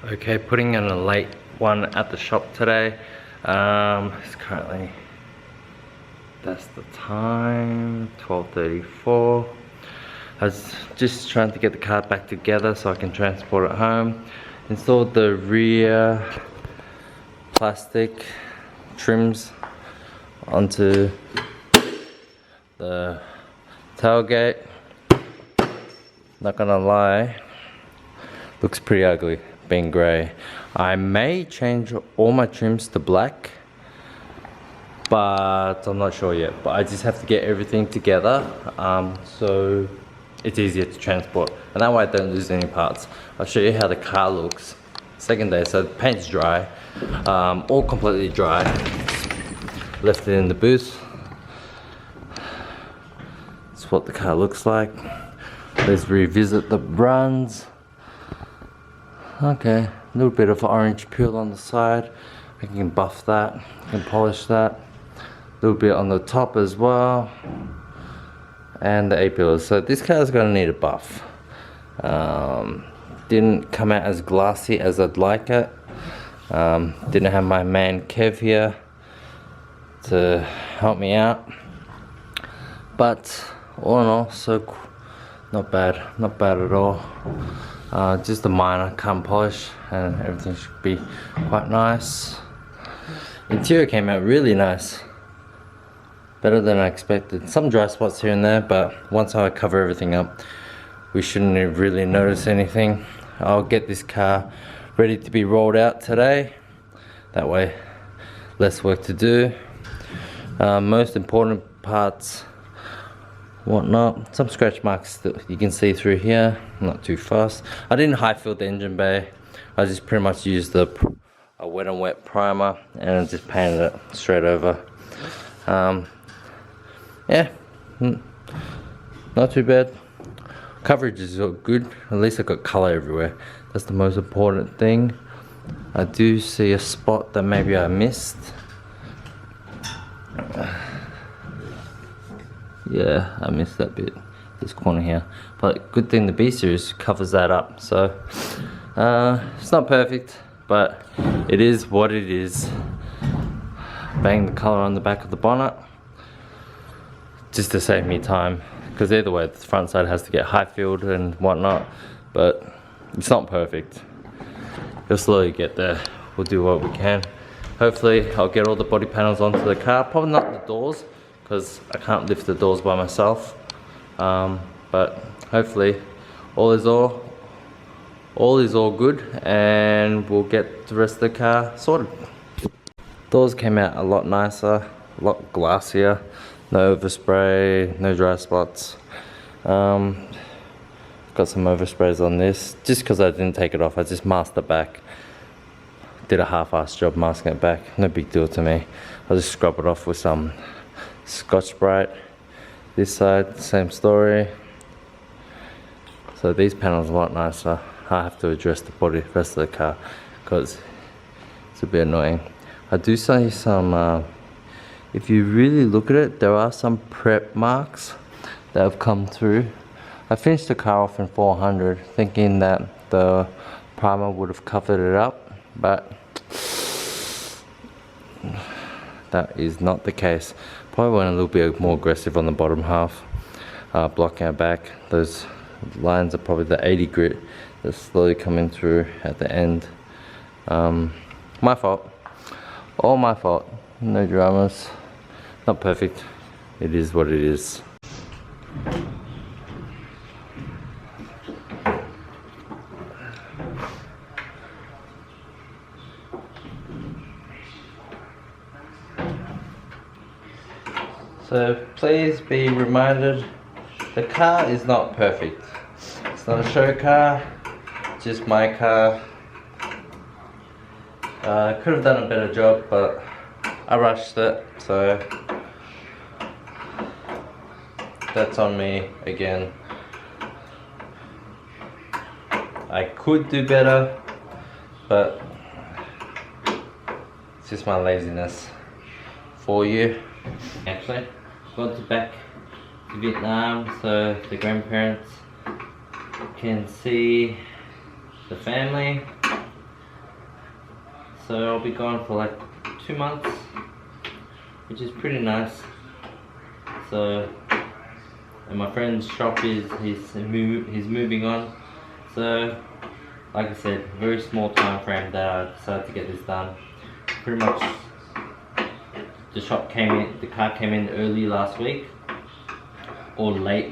Okay, putting in a late one at the shop today. It's currently, that's the time, 12:34. I was just trying to get the car back together so I can transport it home. Installed the rear plastic trims onto the tailgate. Not gonna lie, looks pretty ugly being grey. I may change all my trims to black, but I'm not sure yet. But I just have to get everything together so it's easier to transport, and that way I don't lose any parts. I'll show you how the car looks second day. So the paint's dry, all completely dry. Left it in the booth. That's what the car looks like. Let's revisit the runs. Okay, a little bit of orange peel on the side. I can buff that, I can polish that. A little bit on the top as well. And the A-pillars. So this car is gonna need a buff. Didn't come out as glassy as I'd like it. Didn't have my man Kev here to help me out. But all in all, so not bad at all. Just a minor carbon polish and everything should be quite nice. Interior came out really nice, better than I expected. Some dry spots here and there, but once I cover everything up, we shouldn't really notice anything. I'll get this car ready to be rolled out today, that way less work to do. Most important parts, whatnot, some scratch marks that you can see through here, not too fast. I didn't high fill the engine bay, I just pretty much used a wet and wet primer and just painted it straight over. Yeah, not too bad. Coverage is good, at least I got color everywhere. That's the most important thing. I do see a spot that maybe I missed. Yeah, I missed that bit, this corner here. But good thing the B series covers that up. So it's not perfect, but it is what it is. Bang the color on the back of the bonnet, just to save me time. Because either way, the front side has to get high filled and whatnot. But it's not perfect. You'll slowly get there. We'll do what we can. Hopefully, I'll get all the body panels onto the car. Probably not the doors, because I can't lift the doors by myself, but hopefully all is all good, and we'll get the rest of the car sorted. Doors came out a lot nicer, a lot glassier, no overspray, no dry spots. Got some oversprays on this just because I didn't take it off. I just masked it back, did a half-assed job masking it back. No big deal to me. I'll just scrub it off with some Scotch-Brite. This side, same story. So these panels are a lot nicer. I have to address the rest of the car because it's a bit annoying. I do see some, if you really look at it, there are some prep marks that have come through. I finished the car off in 400 thinking that the primer would have covered it up, but that is not the case. Probably went a little bit more aggressive on the bottom half, blocking our back. Those lines are probably the 80 grit that's slowly coming through at the end. My fault, all my fault, no dramas. Not perfect, it is what it is. So please be reminded, the car is not perfect. It's not a show car, just my car. Could have done a better job, but I rushed it, so that's on me again. I could do better, but it's just my laziness for you. Actually, gone back to Vietnam so the grandparents can see the family. so I'll be gone for like 2 months, which is pretty nice. So, and my friend's shop he's moving on. So, like I said, very small time frame that I decided to get this done. Pretty much, the car came in early last week, or late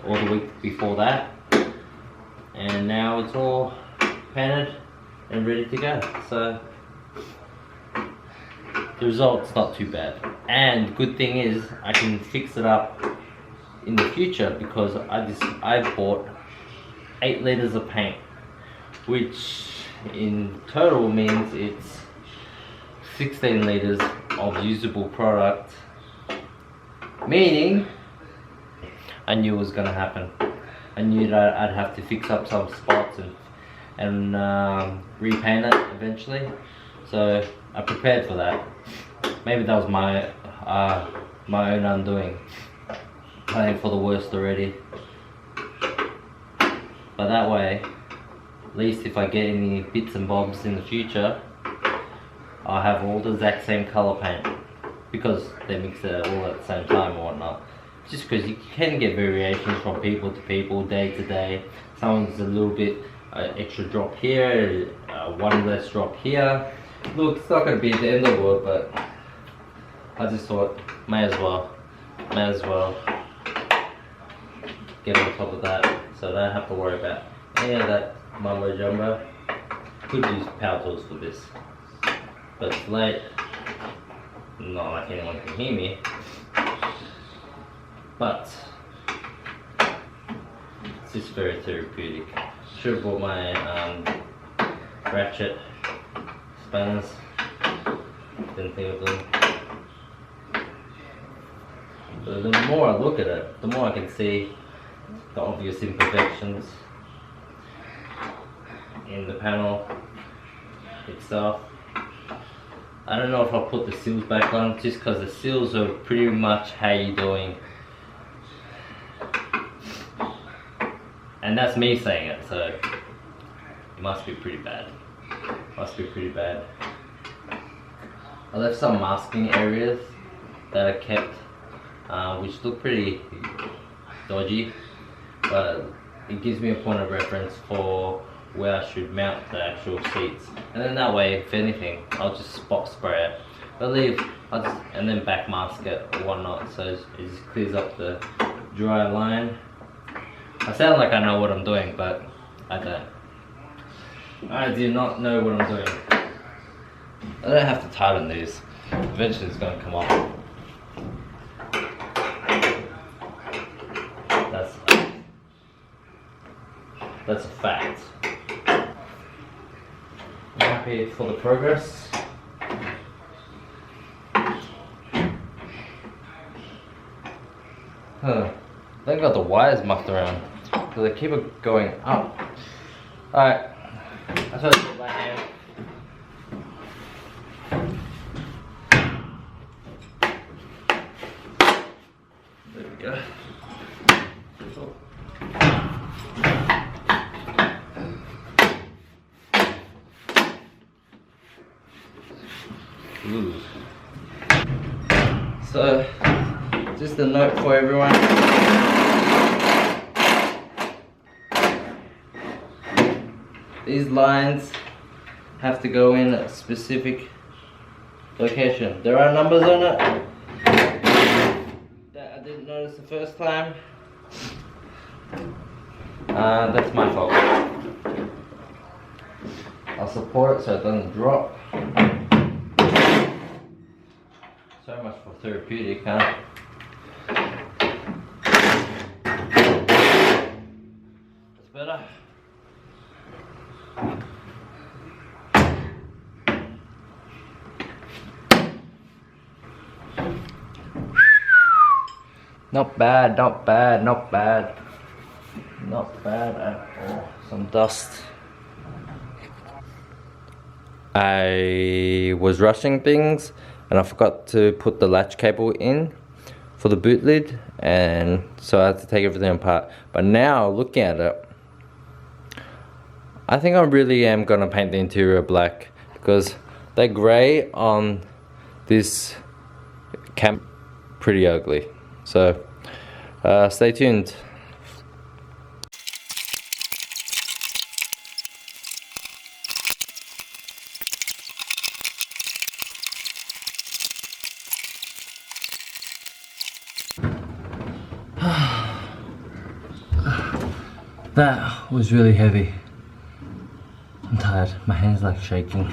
or the week before that, and now it's all painted and ready to go. So the result's not too bad, and good thing is I can fix it up in the future because I bought 8 liters of paint, which in total means it's 16 liters of usable product, meaning I knew it was gonna happen. I knew that I'd have to fix up some spots and repaint it eventually. So I prepared for that. Maybe that was my own undoing, planning for the worst already. But that way, at least if I get any bits and bobs in the future, I'll have all the exact same color paint, because they mix it all at the same time or whatnot. Just because you can get variations from people to people, day to day. Someone's a little bit extra drop here, one less drop here. Look, it's not going to be the end of the world, but I just thought may as well get on top of that, so I don't have to worry about any of that mumbo jumbo. Could use power tools for this, but it's late, not like anyone can hear me. But it's just very therapeutic. Should have brought my ratchet spanners. Didn't think of them. But the more I look at it, the more I can see the obvious imperfections in the panel itself. I don't know if I'll put the seals back on, just because the seals are pretty much how you doing. And that's me saying it, so it must be pretty bad. Must be pretty bad. I left some masking areas that I kept, which look pretty dodgy, but it gives me a point of reference for where I should mount the actual seats. And then that way, if anything, I'll just spot spray it. And then back mask it or whatnot, so it just clears up the dry line. I sound like I know what I'm doing, but I don't. I do not know what I'm doing. I don't have to tighten these. Eventually it's going to come off. That's a fact. I'm happy for the progress. I think I got the wires mucked around, because they keep it going up. Alright, I try to put my hand. There we go. Ooh. So, just a note for everyone. These lines have to go in a specific location. There are numbers on it that I didn't notice the first time. That's my fault. I'll support it so it doesn't drop. So much for therapeutic, huh? That's better. Not bad, not bad, not bad. Not bad at all. Some dust. I was rushing things and I forgot to put the latch cable in for the boot lid, and so I had to take everything apart. But now looking at it, I think I really am gonna paint the interior black, because The grey on this camp pretty ugly. So stay tuned. That was really heavy. I'm tired. My hands like shaking.